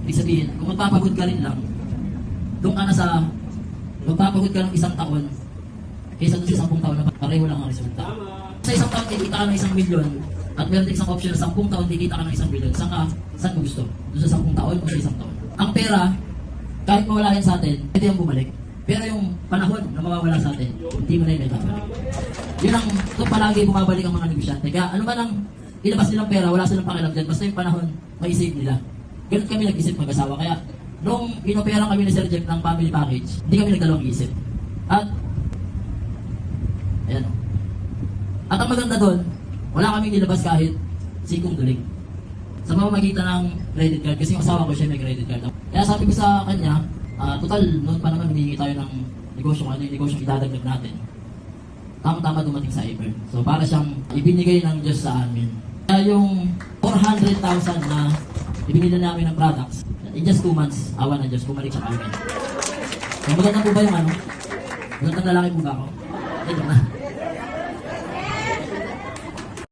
Ibig sabihin, kung magpapagod ka rin lang, doon ka na sa, magpapagod ka ng 1 taon, kaysa doon sa 10 taon na pareho lang ang resulta. Sa 1 taon, kikita ka ng 1 milyon, at meron din isang option na 10 taon, kikita ka ng 1 milyon. Saan mo gusto? Doon sa 10 taon o sa 1 taon? Ang pera, kahit mawala yan sa atin, pwede yung bumalik. Pero yung panahon na mawawala sa atin, hindi mo na yung babalik. Yun ang, ito palagi bumabalik ang mga negosyante. Kaya ano man ang ilabas nilang pera, wala silang pakialam dyan. Basta yung panahon, maisave nila. Ganun kami nag-isip mag-asawa. Kaya, nung inoperang kami ni Sir Jeff ng family package, hindi kami nagdalawang isip. At, ayan o. At ang maganda doon, wala kaming nilabas kahit sikong duling. Sa pamamagitan ng credit card, kasi yung asawa ko siya may credit card. Kaya sabi ko sa kanya, total, noon pa naman humingi tayo ng negosyo, ano yung negosyong idadagdag natin. Tama-tama dumating sa April. So para siyang ibinigay ng Diyos sa amin. Kaya yung 400,000 na ibinili namin ng products, in just 2 months, awa ng Diyos, bumalik siya kami. So maganda po ba yung ano? Magandang lalaki po ba ako? Ito na.